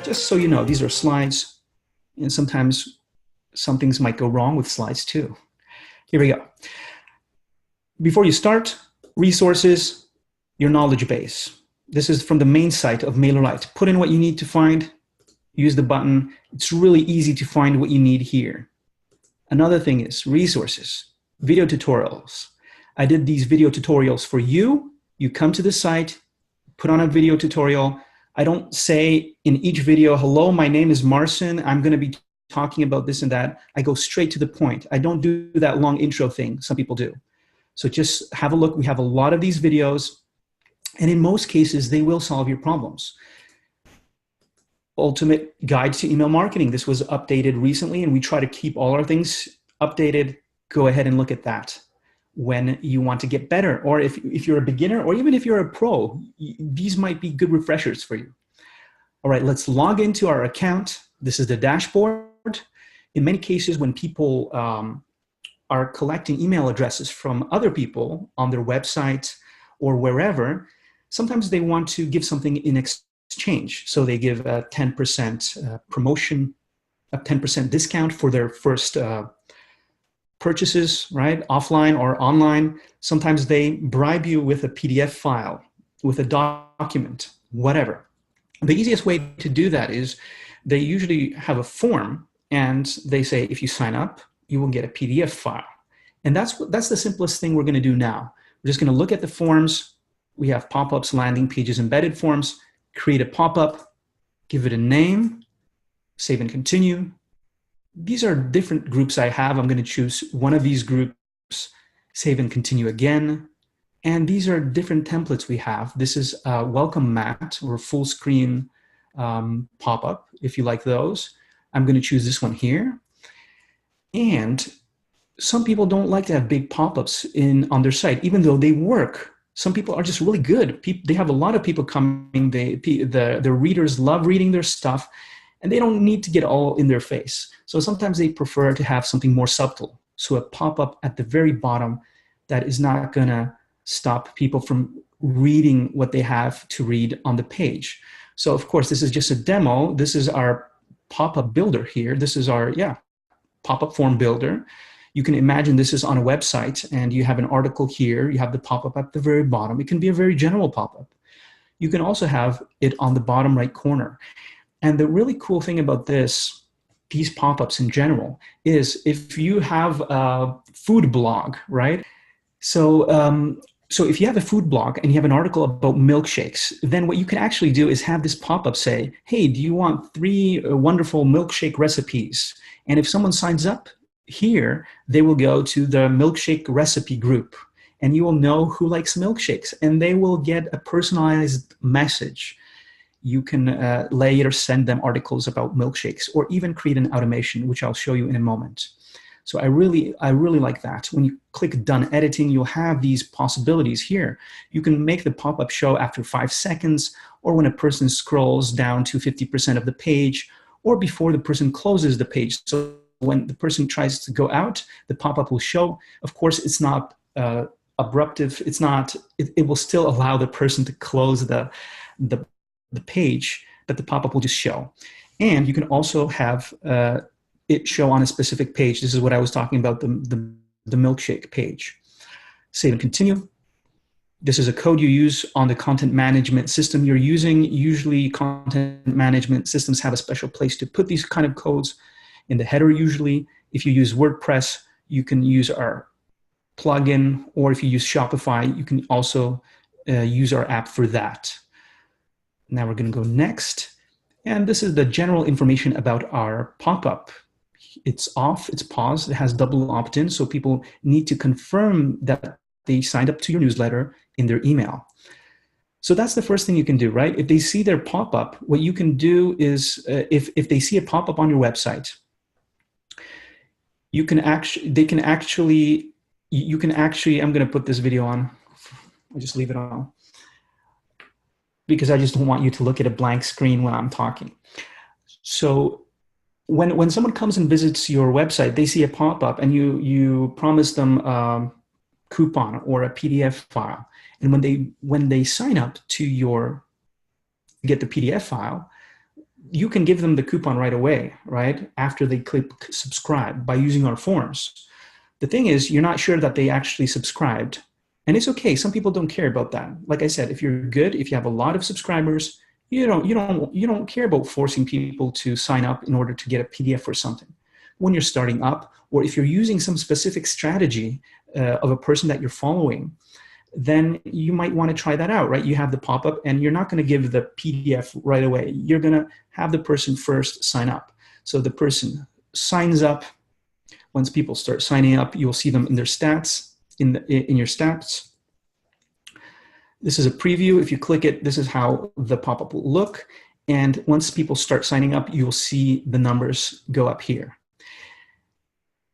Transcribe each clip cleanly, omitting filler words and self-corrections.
Just so you know, these are slides, and sometimes some things might go wrong with slides too. Here we go. Before you start, resources, your knowledge base. This is from the main site of MailerLite. Put in what you need to find, use the button. It's really easy to find what you need here. Another thing is resources, video tutorials. I did these video tutorials for you. You come to the site, put on a video tutorial. I don't say in each video, hello, my name is Marcin. I'm going to be talking about this and that. I go straight to the point. I don't do that long intro thing some people do. So just have a look. We have a lot of these videos, and in most cases, they will solve your problems. Ultimate Guide to Email Marketing. This was updated recently, and we try to keep all our things updated. Go ahead and look at that when you want to get better, or if you're a beginner, or even if you're a pro, these might be good refreshers for you. All right, let's log into our account. This is the dashboard. In many cases, when people are collecting email addresses from other people on their website or wherever, sometimes they want to give something in exchange. So they give a 10% promotion, a 10% discount for their first purchases, right? Offline or online. Sometimes they bribe you with a PDF file, with a document, whatever. The easiest way to do that is they usually have a form, and they say, if you sign up, you will get a PDF file. And that's the simplest thing we're going to do now. We're just going to look at the forms. We have pop-ups, landing pages, embedded forms. Create a pop-up, give it a name, save and continue. These are different groups I have. I'm going to choose one of these groups, save and continue again. And these are different templates we have. This is a welcome mat or full screen pop-up, if you like those. I'm going to choose this one here. And some people don't like to have big pop-ups on their site, even though they work. Some people are just really good. They have a lot of people coming. The readers love reading their stuff, and they don't need to get all in their face. So sometimes they prefer to have something more subtle. So a pop-up at the very bottom that is not going to stop people from reading what they have to read on the page. So of course, this is just a demo. This is our pop-up builder here. This is our, pop-up form builder. You can imagine this is on a website, and you have an article here. You have the pop-up at the very bottom. It can be a very general pop-up. You can also have it on the bottom right corner. And the really cool thing about these pop-ups in general, is if you have a food blog, right? So if you have a food blog and you have an article about milkshakes, then what you can actually do is have this pop-up say, hey, do you want 3 wonderful milkshake recipes? And if someone signs up here, they will go to the milkshake recipe group, and you will know who likes milkshakes, and they will get a personalized message. You can later send them articles about milkshakes, or even create an automation, which I'll show you in a moment. So I really like that. When you click Done Editing, you'll have these possibilities here. You can make the pop-up show after 5 seconds, or when a person scrolls down to 50% of the page, or before the person closes the page. So when the person tries to go out, the pop-up will show. Of course, it's not abruptive. It will still allow the person to close the page, but the pop-up will just show. And you can also have it show on a specific page. This is what I was talking about, the milkshake page. Save and continue. This is a code you use on the content management system you're using. Usually content management systems have a special place to put these kind of codes in the header usually. If you use WordPress, you can use our plugin, or if you use Shopify, you can also use our app for that. Now we're going to go next. And this is the general information about our pop-up. It's off, it's paused, it has double opt-in, so people need to confirm that they signed up to your newsletter in their email. So that's the first thing you can do, right? If they see their pop-up, what you can do is, if they see a pop-up on your website, you can actually, I'm going to put this video on. I'll just leave it on, because I just don't want you to look at a blank screen when I'm talking. So when someone comes and visits your website, they see a pop-up, and you promise them a coupon or a PDF file. And when they sign up to get the PDF file, you can give them the coupon right away, right? After they click subscribe by using our forms. The thing is, you're not sure that they actually subscribed. And it's okay. Some people don't care about that. Like I said, if you're good, if you have a lot of subscribers, you don't care about forcing people to sign up in order to get a PDF or something. When you're starting up, or if you're using some specific strategy of a person that you're following, then you might want to try that out, right? You have the pop-up and you're not going to give the PDF right away. You're going to have the person first sign up. So the person signs up. Once people start signing up, you'll see them in their stats, in your stats. This is a preview. If you click it, this is how the pop-up will look. And once people start signing up, you'll see the numbers go up here.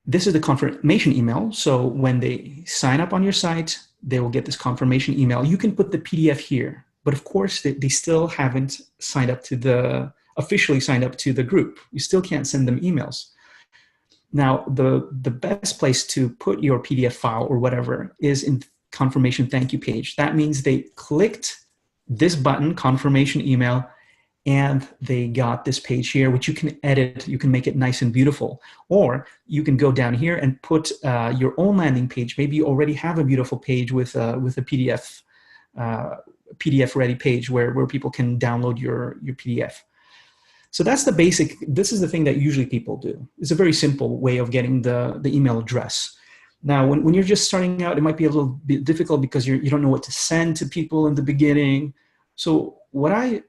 This is the confirmation email. So when they sign up on your site, they will get this confirmation email. You can put the PDF here, but of course they still haven't signed up to officially signed up to the group. You still can't send them emails. Now, the best place to put your PDF file or whatever is in confirmation thank you page. That means they clicked this button, confirmation email, and they got this page here, which you can edit. You can make it nice and beautiful. Or you can go down here and put your own landing page. Maybe you already have a beautiful page with a PDF ready page where people can download your PDF. So that's the basic. This is the thing that usually people do. It's a very simple way of getting the email address. Now, when you're just starting out, it might be a little bit difficult because you don't know what to send to people in the beginning. So what I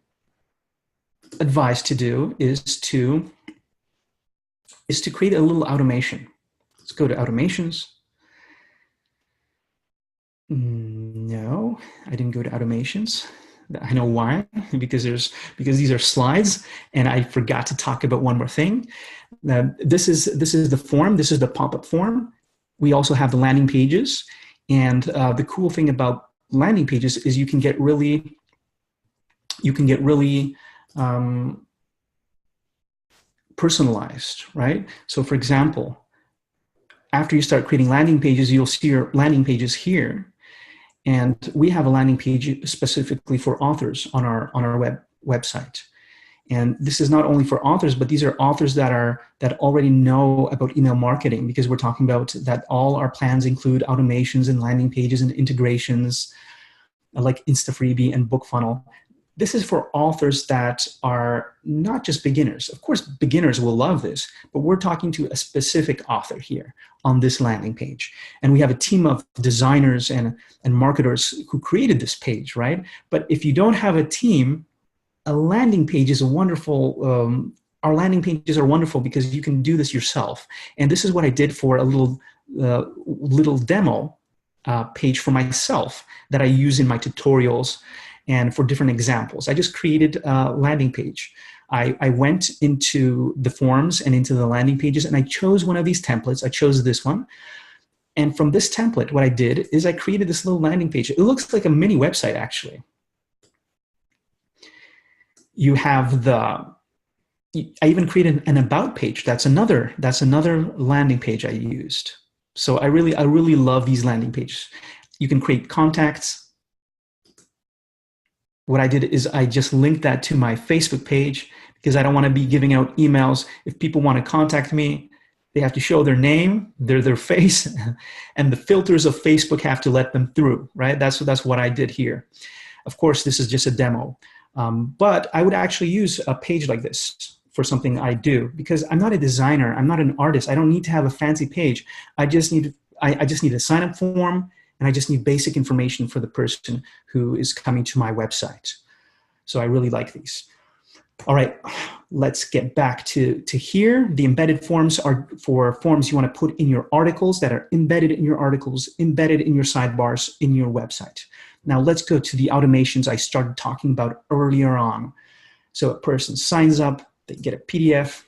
advise to do is to create a little automation. Let's go to automations. No, I didn't go to automations. I know why, because these are slides, and I forgot to talk about one more thing. This is the form. This is the pop-up form. We also have the landing pages, and the cool thing about landing pages is you can get really personalized, right? So, for example, after you start creating landing pages, you'll see your landing pages here. And we have a landing page specifically for authors on our website. And this is not only for authors, but these are authors that already know about email marketing, because we're talking about that all our plans include automations and landing pages and integrations like InstaFreebie and BookFunnel. This is for authors that are not just beginners. Of course, beginners will love this, but we're talking to a specific author here on this landing page. And we have a team of designers and marketers who created this page, right? But if you don't have a team, a landing page is a wonderful, our landing pages are wonderful because you can do this yourself. And this is what I did for a little demo page for myself that I use in my tutorials and for different examples. I just created a landing page. I went into the forms and into the landing pages, and I chose one of these templates. I chose this one. And from this template, what I did is I created this little landing page. It looks like a mini website, actually. You have I even created an about page. That's another landing page I used. So I really love these landing pages. You can create contacts. What I did is I just linked that to my Facebook page because I don't want to be giving out emails. If people want to contact me, they have to show their name, their face, and the filters of Facebook have to let them through, right? That's what I did here. Of course, this is just a demo. But I would actually use a page like this for something I do because I'm not a designer. I'm not an artist. I don't need to have a fancy page. I just need a sign-up form, and I just need basic information for the person who is coming to my website. So I really like these. All right, let's get back to here. The embedded forms are for forms you want to put in your articles that are embedded in your articles, embedded in your sidebars in your website. Now let's go to the automations I started talking about earlier on. So a person signs up, they get a PDF,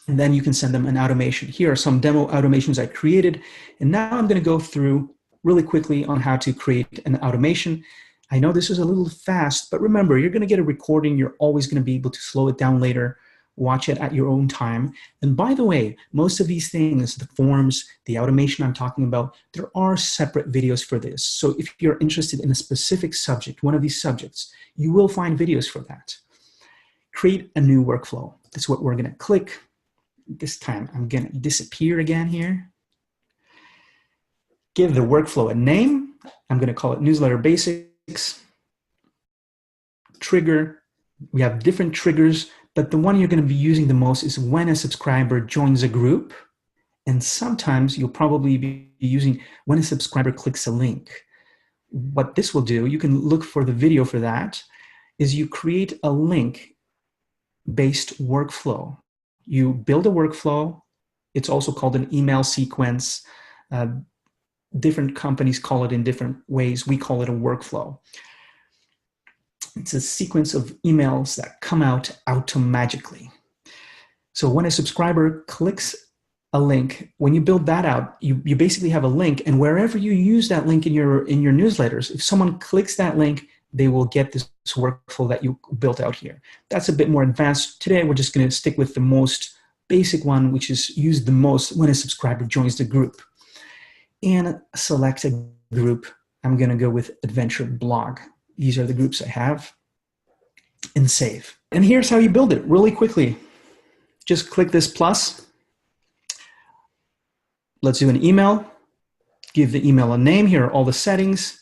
and then you can send them an automation. Here are some demo automations I created. And now I'm going to go through really quickly on how to create an automation. I know this is a little fast, but remember, you're going to get a recording. You're always going to be able to slow it down later, watch it at your own time. And by the way, most of these things, the forms, the automation I'm talking about, there are separate videos for this. So if you're interested in a specific subject, one of these subjects, you will find videos for that. create a new workflow. That's what we're going to click. This time I'm going to disappear again here. Give the workflow a name. I'm going to call it Newsletter Basics. Trigger. We have different triggers, but the one you're going to be using the most is when a subscriber joins a group. And sometimes you'll probably be using when a subscriber clicks a link. What this will do, you can look for the video for that, is you create a link-based workflow. You build a workflow. It's also called an email sequence. Different companies call it in different ways. We call it a workflow. It's a sequence of emails that come out automagically. So when a subscriber clicks a link, when you build that out, you basically have a link, and wherever you use that link in your newsletters, if someone clicks that link, they will get this workflow that you built out here. That's a bit more advanced. Today, we're just going to stick with the most basic one, which is used the most when a subscriber joins the group. And select a group. I'm going to go with Adventure Blog. These are the groups I have. And save. And here's how you build it really quickly. Just click this plus. Let's do an email. Give the email a name. Here are all the settings.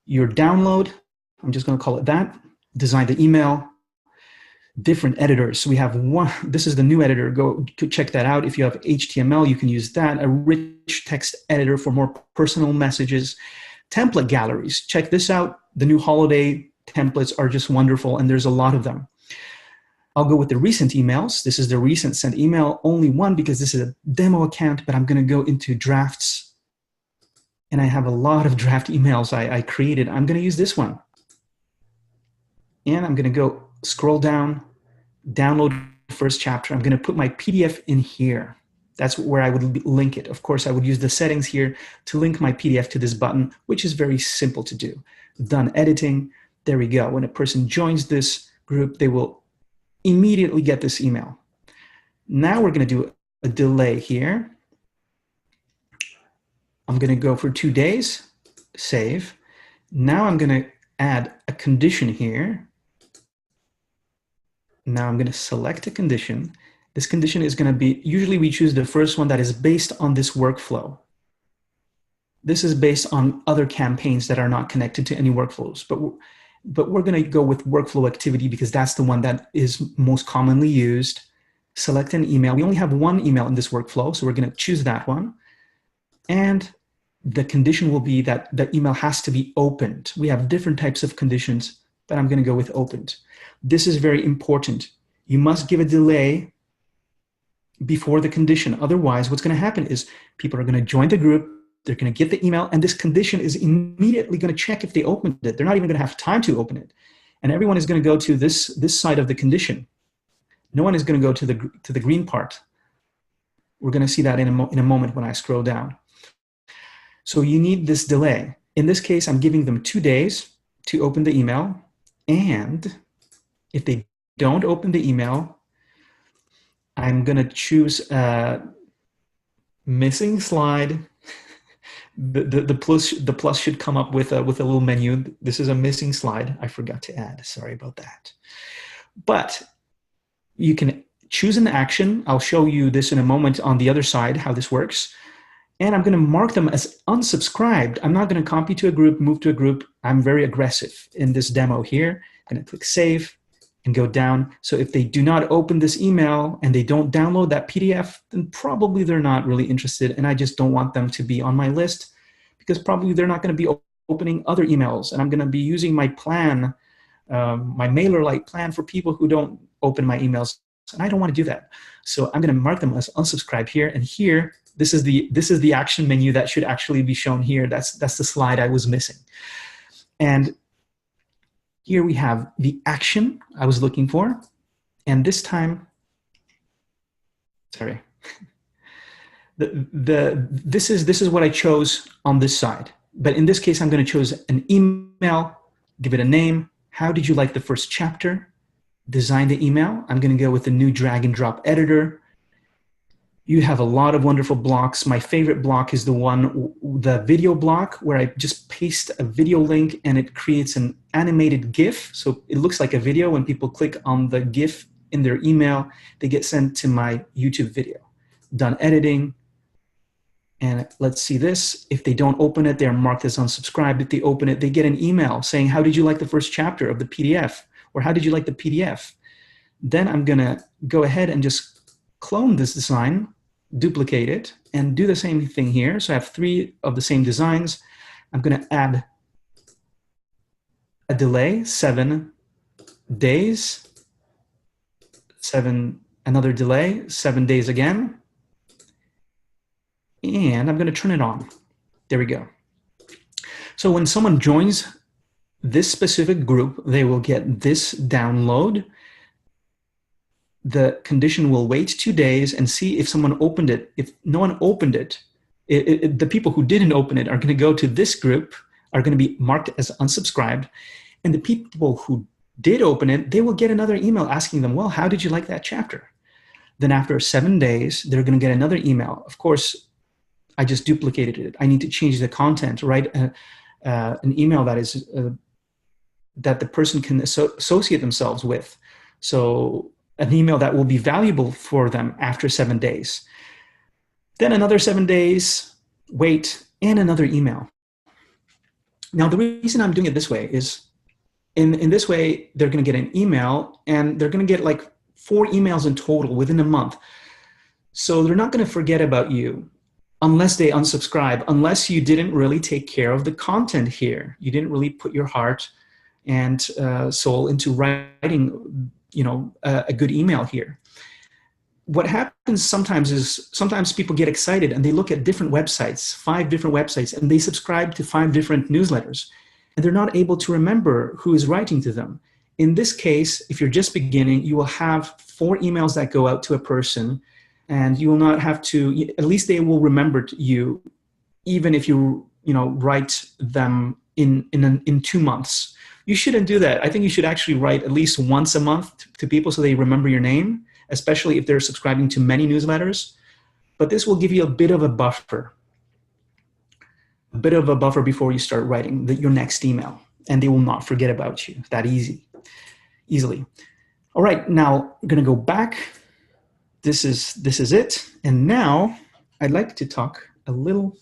Your download. I'm just going to call it that. Design the email. Different editors. So we have one. This is the new editor. Go to check that out. If you have HTML, you can use that. A rich text editor for more personal messages. Template galleries. Check this out. The new holiday templates are just wonderful, and there's a lot of them. I'll go with the recent emails. This is the recent sent email, only one because this is a demo account, but I'm going to go into drafts, and I have a lot of draft emails I created. I'm going to use this one. And I'm going to go scroll down, download the first chapter. I'm going to put my PDF in here. That's where I would link it. Of course, I would use the settings here to link my PDF to this button, which is very simple to do. Done editing. There we go. When a person joins this group, they will immediately get this email. Now we're going to do a delay here. I'm going to go for 2 days, save. Now I'm going to add a condition here. Now I'm going to select a condition. This condition is going to be, usually we choose the first one that is based on this workflow. This is based on other campaigns that are not connected to any workflows, but we're going to go with workflow activity because that's the one that is most commonly used. Select an email. We only have one email in this workflow, so we're going to choose that one. And the condition will be that the email has to be opened. We have different types of conditions, but I'm going to go with opened. This is very important. You must give a delay before the condition. Otherwise, what's going to happen is people are going to join the group, they're going to get the email, and this condition is immediately going to check if they opened it. They're not even going to have time to open it. And everyone is going to go to this side of the condition. No one is going to go to the green part. We're going to see that in a moment when I scroll down. So you need this delay. In this case, I'm giving them 2 days to open the email. And if they don't open the email, I'm going to choose missing slide. The plus should come up with a little menu. This is a missing slide. I forgot to add. Sorry about that. But you can choose an action. I'll show you this in a moment on the other side, how this works. And I'm going to mark them as unsubscribed. I'm not going to copy to a group, move to a group. I'm very aggressive in this demo here. I'm going to click save and go down. So if they do not open this email and they don't download that PDF, then probably they're not really interested. And I just don't want them to be on my list because probably they're not going to be opening other emails. And I'm going to be using my plan, my MailerLite plan for people who don't open my emails. And I don't want to do that. So I'm going to mark them as unsubscribed here. And here, this is the action menu that should actually be shown here. That's the slide I was missing. And here we have the action I was looking for. And this time, sorry, this is what I chose on this side. But in this case, I'm going to choose an email, give it a name. How did you like the first chapter? Design the email. I'm going to go with the new drag and drop editor. You have a lot of wonderful blocks. My favorite block is the video block, where I just paste a video link and it creates an animated GIF. So it looks like a video when people click on the GIF in their email, they get sent to my YouTube video. Done editing. And let's see this. If they don't open it, they're marked as unsubscribed. If they open it, they get an email saying, how did you like the first chapter of the PDF? Or how did you like the PDF? Then I'm going to go ahead and just clone this design, duplicate it, and do the same thing here. So I have 3 of the same designs. I'm going to add a delay, 7 days, another delay, 7 days again. And I'm going to turn it on. There we go. So when someone joins this specific group, they will get this download. The condition will wait 2 days and see if someone opened it. If no one opened it, the people who didn't open it are going to go to this group, are going to be marked as unsubscribed. And the people who did open it, they will get another email asking them, well, how did you like that chapter? Then after 7 days, they're going to get another email. Of course, I just duplicated it. I need to change the content, write an email that is that the person can associate themselves with. So an email that will be valuable for them after 7 days. Then another 7 days, wait, and another email. Now, the reason I'm doing it this way is in this way, they're going to get an email, and they're going to get like 4 emails in total within a month. So they're not going to forget about you unless they unsubscribe, unless you didn't really take care of the content here. You didn't really put your heart and soul into writing, a good email here. What happens sometimes is people get excited and they look at different websites, 5 different websites, and they subscribe to 5 different newsletters, and they're not able to remember who is writing to them. In this case, if you're just beginning, you will have 4 emails that go out to a person, and you will not have to, at least they will remember you, even if you write them in 2 months. You shouldn't do that. I think you should actually write at least once a month to people so they remember your name, especially if they're subscribing to many newsletters. But this will give you a bit of a buffer before you start writing your next email, and they will not forget about you that easily. All right, now we're going to go back. This is it. And now I'd like to talk a little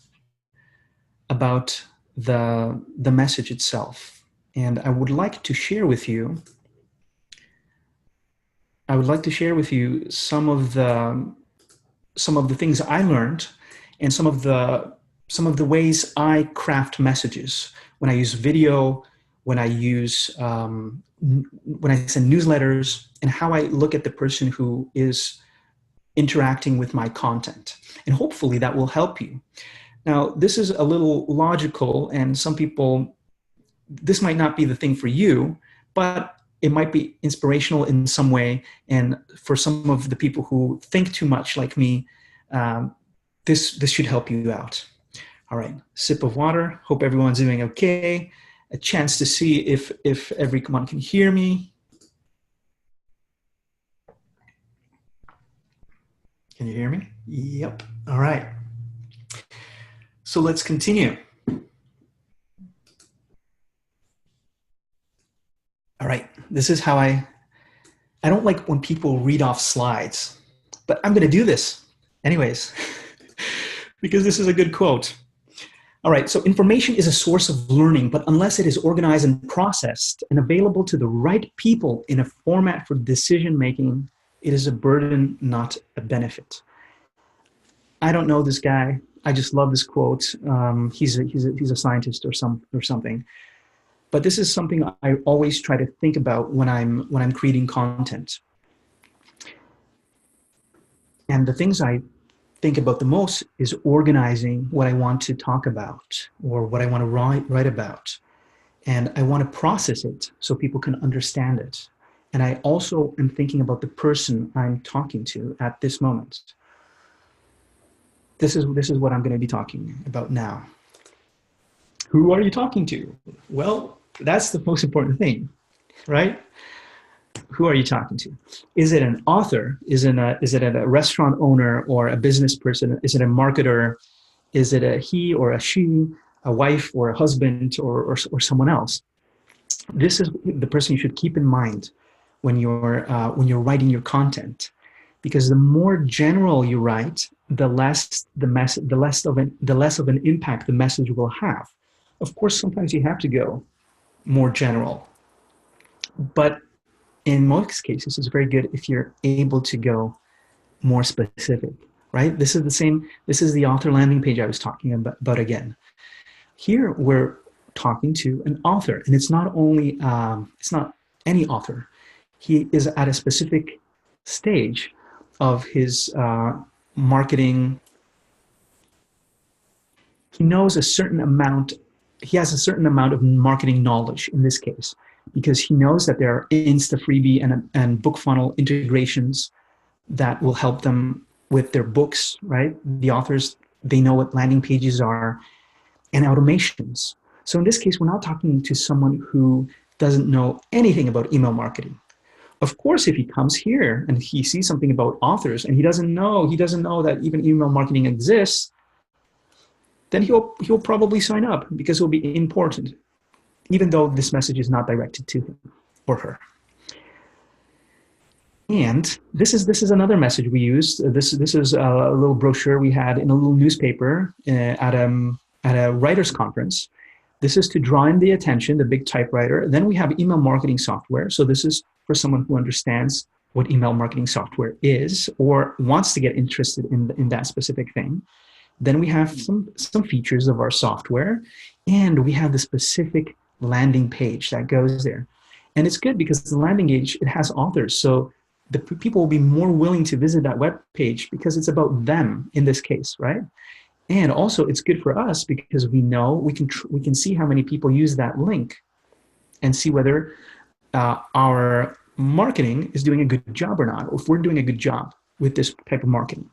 about the message itself. And I would like to share with you some of the things I learned, and some of the ways I craft messages when I use video, when I send newsletters, and how I look at the person who is interacting with my content. And hopefully that will help you. Now, this is a little logical, and some people, this might not be the thing for you, but it might be inspirational in some way. And for some of the people who think too much like me, this should help you out. All right, sip of water. Hope everyone's doing okay. A chance to see if everyone can hear me. Can you hear me? Yep. All right. So let's continue. All right. This is how I don't like when people read off slides, but I'm going to do this anyways, because this is a good quote. All right. So information is a source of learning, but unless it is organized and processed and available to the right people in a format for decision-making, it is a burden, not a benefit. I don't know this guy. I just love this quote. He's a scientist or something. But this is something I always try to think about when I'm creating content. And the things I think about the most is organizing what I want to talk about or what I want to write about. And I want to process it so people can understand it. And I also am thinking about the person I'm talking to at this moment. This is what I'm going to be talking about now. Who are you talking to? Well, that's the most important thing, right? Who are you talking to? Is it an author? Is it a restaurant owner or a business person? Is it a marketer? Is it a he or a she, a wife or a husband or someone else? This is the person you should keep in mind when you're writing your content, because the more general you write, the less of an impact the message will have. Of course, sometimes you have to go more general, but in most cases, it's very good if you're able to go more specific, right? This is the same. This is the author landing page I was talking about again. Here we're talking to an author, and it's not only it's not any author. He is at a specific stage of his marketing. He knows a certain amount. He has a certain amount of marketing knowledge in this case, because he knows that there are Insta freebie and book funnel integrations that will help them with their books, right? The authors, they know what landing pages are, and automations. So in this case, we're not talking to someone who doesn't know anything about email marketing. Of course, if he comes here and he sees something about authors and he doesn't know that even email marketing exists, then he'll probably sign up because it'll be important, even though this message is not directed to him or her. And this is another message we used. This is a little brochure we had in a little newspaper at a writers conference. This is to draw in the attention, the big typewriter. Then we have email marketing software. So this is for someone who understands what email marketing software is or wants to get interested in that specific thing. Then we have some features of our software, and we have the specific landing page that goes there. And it's good because the landing page, it has authors. So the people will be more willing to visit that web page because it's about them in this case, right? And also it's good for us because we know we can see how many people use that link and see whether our marketing is doing a good job or not, or if we're doing a good job with this type of marketing.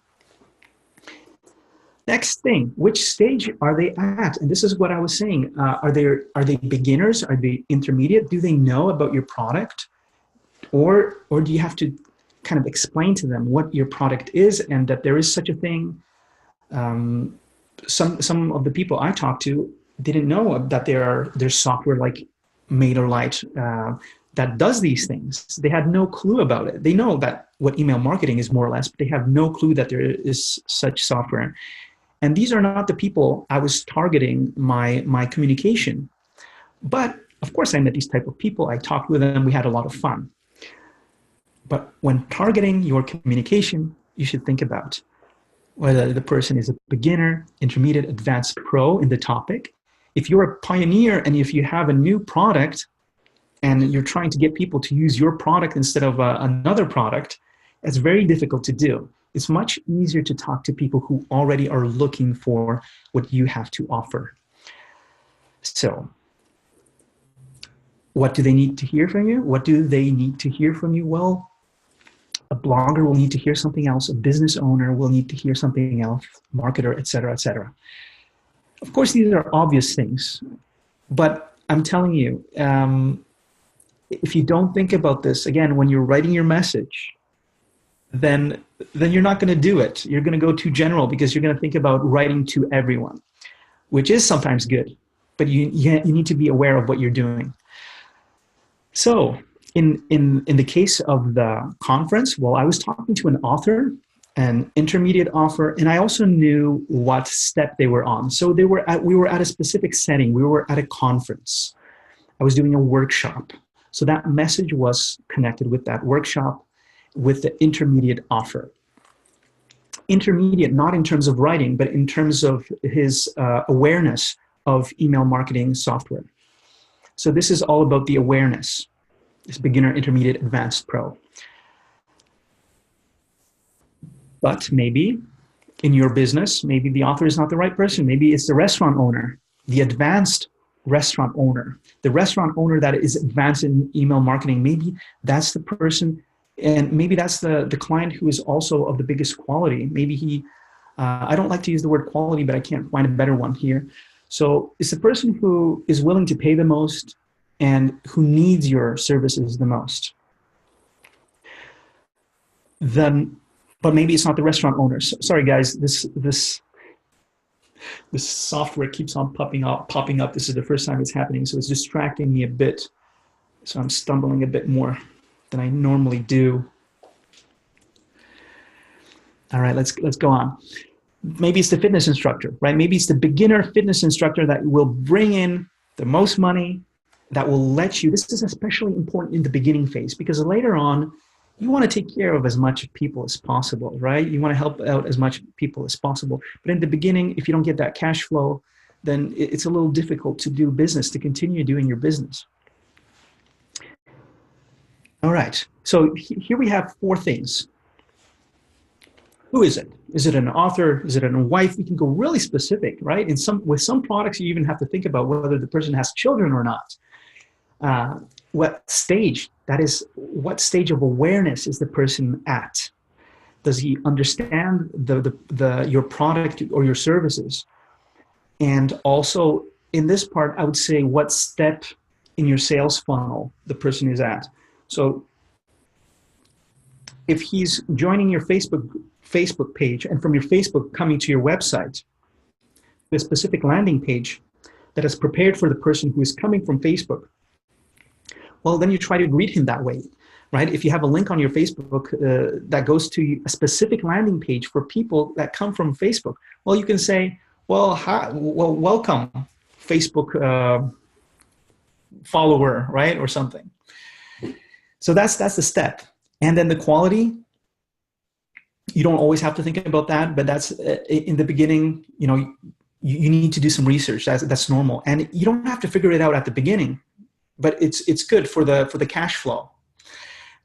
Next thing, which stage are they at? And this is what I was saying. Are they beginners? Are they intermediate? Do they know about your product? Or do you have to kind of explain to them what your product is and that there is such a thing? Some of the people I talked to didn't know that there's software like MailerLite that does these things. They had no clue about it. They know that what email marketing is more or less, but they have no clue that there is such software. And these are not the people I was targeting my communication. But of course I met these type of people. I talked with them. We had a lot of fun. But when targeting your communication, you should think about whether the person is a beginner, intermediate, advanced, pro in the topic. If you're a pioneer and if you have a new product and you're trying to get people to use your product instead of another product, it's very difficult to do. It's much easier to talk to people who already are looking for what you have to offer. So, what do they need to hear from you? What do they need to hear from you? Well, a blogger will need to hear something else. A business owner will need to hear something else. Marketer, et cetera, et cetera. Of course, these are obvious things, but I'm telling you, if you don't think about this, again, when you're writing your message, then you're not going to do it. You're going to go too general because you're going to think about writing to everyone, which is sometimes good, but you need to be aware of what you're doing. So in the case of the conference, well, I was talking to an author, an intermediate author, and I also knew what step they were on. So we were at a specific setting. We were at a conference. I was doing a workshop. So that message was connected with that workshop with the intermediate author. Intermediate, not in terms of writing, but in terms of his awareness of email marketing software. So this is all about the awareness. It's beginner, intermediate, advanced, pro. But maybe in your business, maybe the author is not the right person. Maybe it's the restaurant owner, the advanced restaurant owner, the restaurant owner that is advanced in email marketing. Maybe that's the person, and maybe that's the client who is also of the biggest quality. Maybe he, I don't like to use the word quality, but I can't find a better one here. So it's the person who is willing to pay the most and who needs your services the most. Then, but maybe it's not the restaurant owners. Sorry guys, this software keeps on popping up. This is the first time it's happening, so it's distracting me a bit. So I'm stumbling a bit more. than I normally do. All right, let's go on. Maybe it's the fitness instructor, right? Maybe it's the beginner fitness instructor that will bring in the most money, that will let you, this is especially important in the beginning phase, because later on, you want to take care of as much people as possible, right? You want to help out as much people as possible. But in the beginning, if you don't get that cash flow, then it's a little difficult to do business, to continue doing your business. All right, so here we have 4 things. Who is it? Is it an author? Is it a wife? We can go really specific, right? With some products, you even have to think about whether the person has children or not. What stage? That is, what stage of awareness is the person at? Does he understand your product or your services? And also, in this part, I would say what step in your sales funnel the person is at. So if he's joining your Facebook page, and from your Facebook coming to your website, the specific landing page that is prepared for the person who is coming from Facebook, well, then you try to greet him that way, right? If you have a link on your Facebook that goes to a specific landing page for people that come from Facebook, well, you can say, well, welcome, Facebook follower, right? Or something. So that's the step. And then the quality, you don't always have to think about that, but that's in the beginning, you need to do some research. That's normal. And you don't have to figure it out at the beginning, but it's good for the cash flow.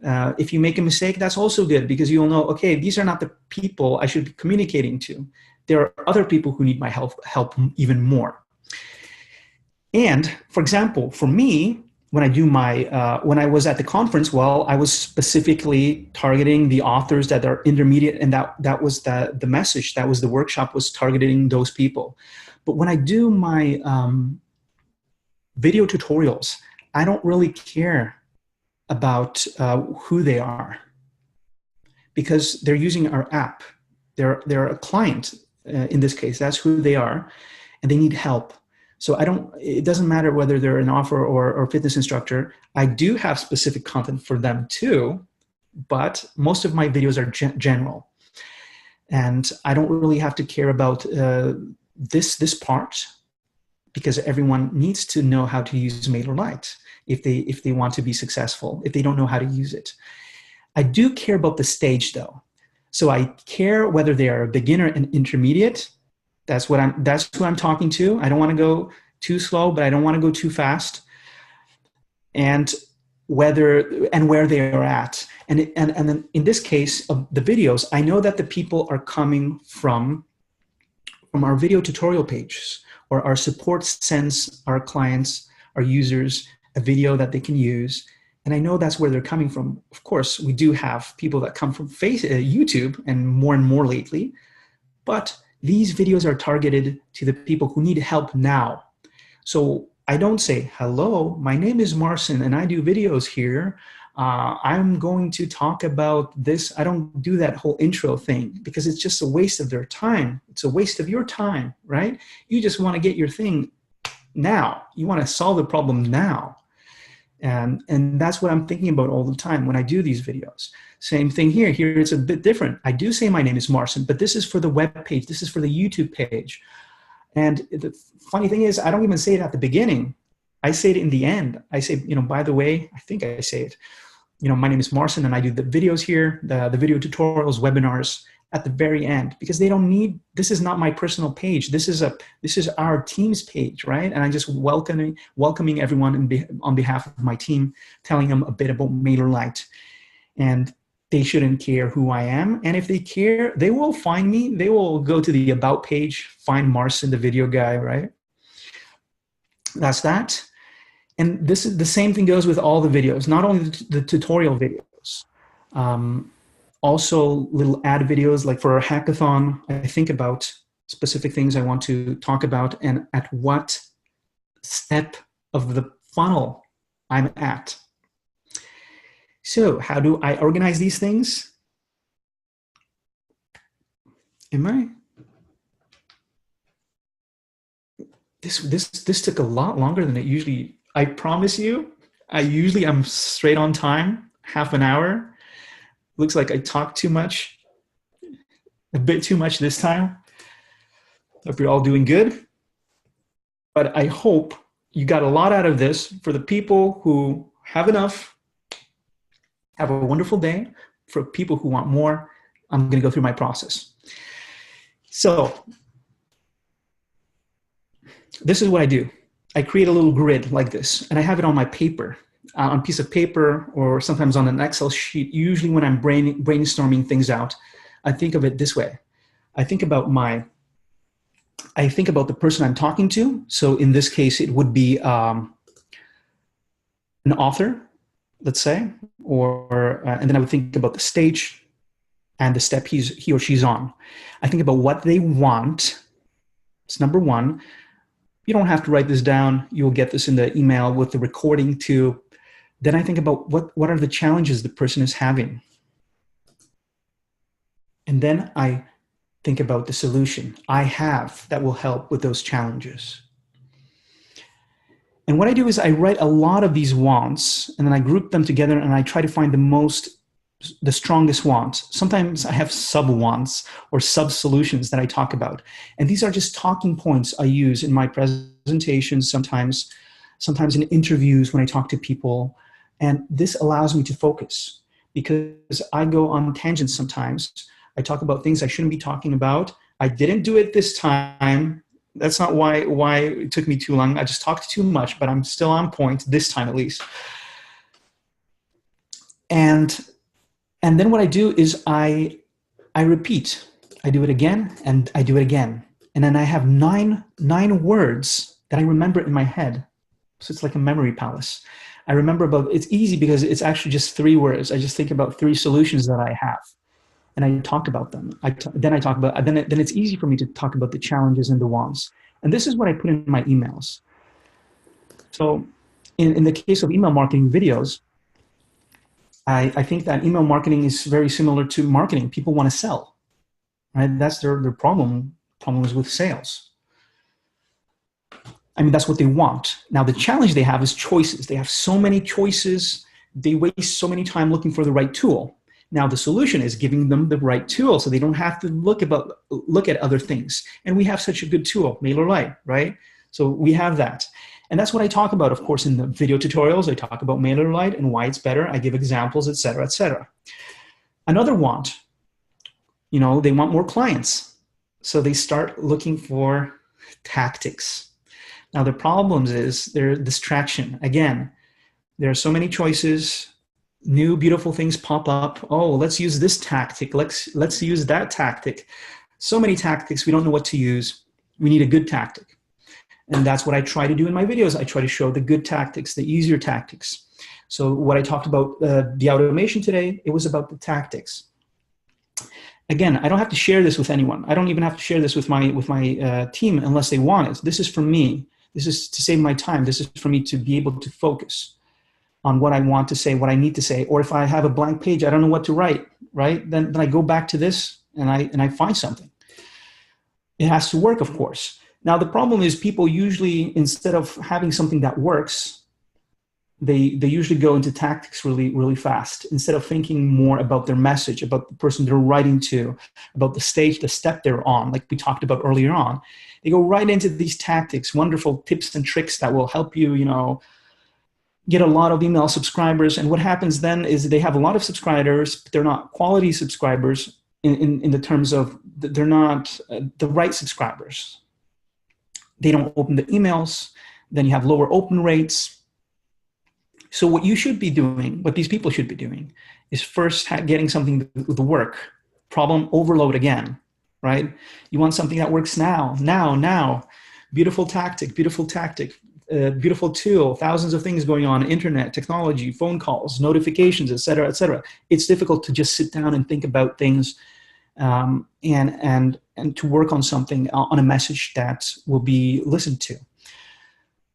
If you make a mistake, that's also good, because you'll know, okay, these are not the people I should be communicating to. There are other people who need my help even more. And for example, for me, when I do when I was at the conference, well, I was specifically targeting the authors that are intermediate, and that was the message. That was the workshop, was targeting those people. But when I do my video tutorials, I don't really care about who they are, because they're using our app. They're a client in this case. That's who they are, and they need help. So it doesn't matter whether they're an author or fitness instructor. I do have specific content for them too, but most of my videos are general. And I don't really have to care about this part, because everyone needs to know how to use MailerLite if they want to be successful, if they don't know how to use it. I do care about the stage though. So I care whether they are a beginner and intermediate. That's who I'm talking to. I don't want to go too slow, but I don't want to go too fast. And where they are at. And then in this case of the videos, I know that the people are coming from our video tutorial pages, or our support sends our clients, our users, a video that they can use. And I know that's where they're coming from. Of course, we do have people that come from YouTube, and more lately, but these videos are targeted to the people who need help now. So I don't say, hello, my name is Marcin and I do videos here. I'm going to talk about this. I don't do that whole intro thing, because it's just a waste of their time. It's a waste of your time, right? You just want to get your thing now. You want to solve the problem now. And that's what I'm thinking about all the time when I do these videos. Same thing here. Here it's a bit different. I do say my name is Marcin, but this is for the web page. This is for the YouTube page. And the funny thing is, I don't even say it at the beginning. I say it in the end. I say, by the way, I think I say it, my name is Marcin and I do the videos here, the video tutorials, webinars at the very end, because they don't need, this is not my personal page. This is our team's page, right? And I'm just welcoming everyone on behalf of my team, telling them a bit about MailerLite. And they shouldn't care who I am. And if they care, they will find me. They will go to the About page, find Marcin, the video guy, right? That's that. And this is the same thing goes with all the videos, not only the tutorial videos. Also little ad videos, like for our hackathon, I think about specific things I want to talk about and at what step of the funnel I'm at. So how do I organize these things? This took a lot longer than it usually, I promise you, I usually am straight on time. half an hour. Looks like I talked too much, a bit too much this time. Hope you're all doing good. But I hope you got a lot out of this. For the people who have enough, have a wonderful day. For people who want more, I'm going to go through my process. So this is what I do. I create a little grid like this, and I have it on my paper, on a piece of paper, or sometimes on an Excel sheet. Usually when I'm brainstorming things out, I think of it this way. I think about the person I'm talking to. So in this case, it would be an author, let's say, and then I would think about the stage and the step he or she's on. I think about what they want. It's number one. You don't have to write this down. You'll get this in the email with the recording too. Then I think about what are the challenges the person is having. And then I think about the solution I have that will help with those challenges. And what I do is I write a lot of these wants, and then I group them together, and I try to find the strongest wants. Sometimes I have sub-wants or sub-solutions that I talk about. And these are just talking points I use in my presentations, sometimes in interviews when I talk to people. And this allows me to focus because I go on tangents sometimes. I talk about things I shouldn't be talking about. I didn't do it this time. That's not why it took me too long. I just talked too much, but I'm still on point this time at least. And then what I do is I repeat. I do it again and I do it again. And then I have nine words that I remember in my head. So it's like a memory palace. I remember it's easy because it's actually just 3 words. I just think about 3 solutions that I have. And I talk about them. Then it's easy for me to talk about the challenges and the wants. And this is what I put in my emails. So in the case of email marketing videos, I think that email marketing is very similar to marketing. People want to sell, right? That's their problem is with sales. I mean, that's what they want. Now, the challenge they have is choices. They have so many choices. They waste so many time looking for the right tool. Now, the solution is giving them the right tool so they don't have to look at other things. And we have such a good tool, MailerLite, right? So we have that. And that's what I talk about, of course, in the video tutorials. I talk about MailerLite and why it's better. I give examples, et cetera, et cetera. Another want, they want more clients. So they start looking for tactics. Now, the problems is their distraction. Again, there are so many choices. New beautiful things pop up. Oh, let's use this tactic. Let's use that tactic. So many tactics, we don't know what to use. We need a good tactic. And that's what I try to do in my videos. I try to show the good tactics, the easier tactics. So what I talked about the automation today, it was about the tactics. Again, I don't have to share this with anyone. I don't even have to share this with my team unless they want it. This is for me. This is to save my time. This is for me to be able to focus on what I want to say, what I need to say. Or if I have a blank page, I don't know what to write, right? Then I go back to this and I find something. It has to work, of course. Now, the problem is people usually, instead of having something that works, they usually go into tactics really, really fast. Instead of thinking more about their message, about the person they're writing to, about the stage, the step they're on, like we talked about earlier on, they go right into these tactics, wonderful tips and tricks that will help you, get a lot of email subscribers. And what happens then is they have a lot of subscribers, but they're not quality subscribers in the terms of they're not the right subscribers. They don't open the emails. Then you have lower open rates. So what you should be doing, what these people should be doing, is first getting something to work. Problem overload again, right? You want something that works now. Beautiful tactic, beautiful tool, thousands of things going on, internet, technology, phone calls, notifications, et cetera, et cetera. It's difficult to just sit down and think about things and to work on something, on a message that will be listened to.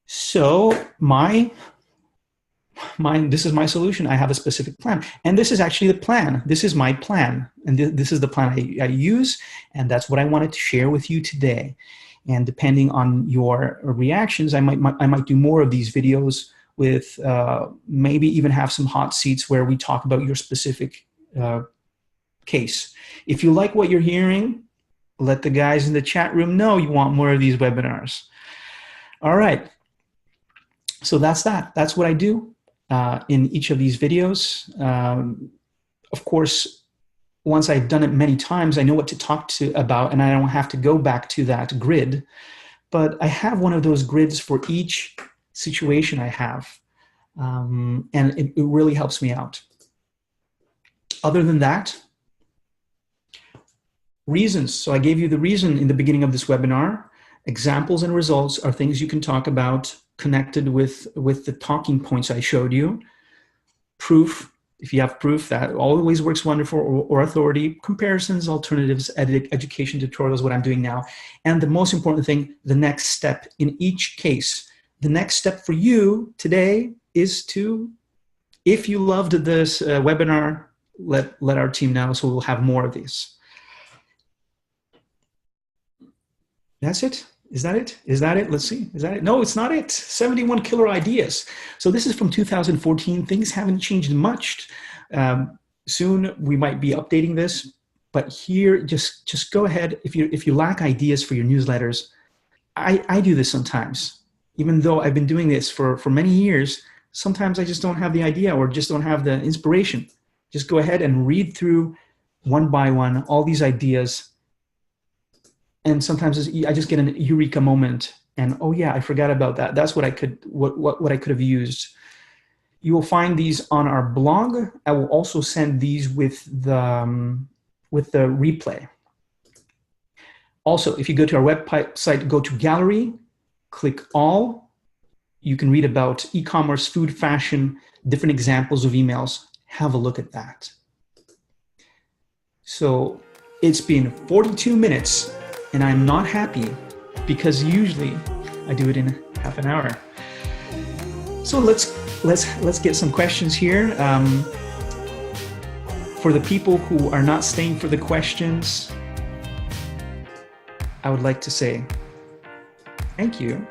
So this is my solution. I have a specific plan. And this is actually the plan. This is my plan. And this is the plan I use. And that's what I wanted to share with you today. And depending on your reactions, I might do more of these videos with maybe even have some hot seats where we talk about your specific case. If you like what you're hearing, let the guys in the chat room know you want more of these webinars. All right. So that's that. That's what I do in each of these videos. Of course, once I've done it many times, I know what to talk about, and I don't have to go back to that grid. But I have one of those grids for each situation I have, and it really helps me out. Other than that, reasons. So I gave you the reason in the beginning of this webinar. Examples and results are things you can talk about connected with the talking points I showed you. Proof, if you have proof, that always works wonderful, or authority, comparisons, alternatives, education tutorials, what I'm doing now. And the most important thing, the next step in each case. The next step for you today is to, if you loved this webinar, let our team know, so we'll have more of these. That's it. Is that it? Is that it? Let's see. Is that it? No, it's not it. 71 killer ideas. So this is from 2014. Things haven't changed much. Soon we might be updating this, but here, just go ahead. If you lack ideas for your newsletters, I do this sometimes. Even though I've been doing this for many years, sometimes I just don't have the idea or just don't have the inspiration. Just go ahead and read through one by one all these ideas. And sometimes I just get an eureka moment, and oh yeah, I forgot about that. That's what I could have used. You will find these on our blog. I will also send these with the replay. Also, if you go to our website, go to Gallery, click All. You can read about e-commerce, food, fashion, different examples of emails. Have a look at that. So it's been 42 minutes. And I'm not happy because usually I do it in half an hour. So let's get some questions here. For the people who are not staying for the questions, I would like to say thank you.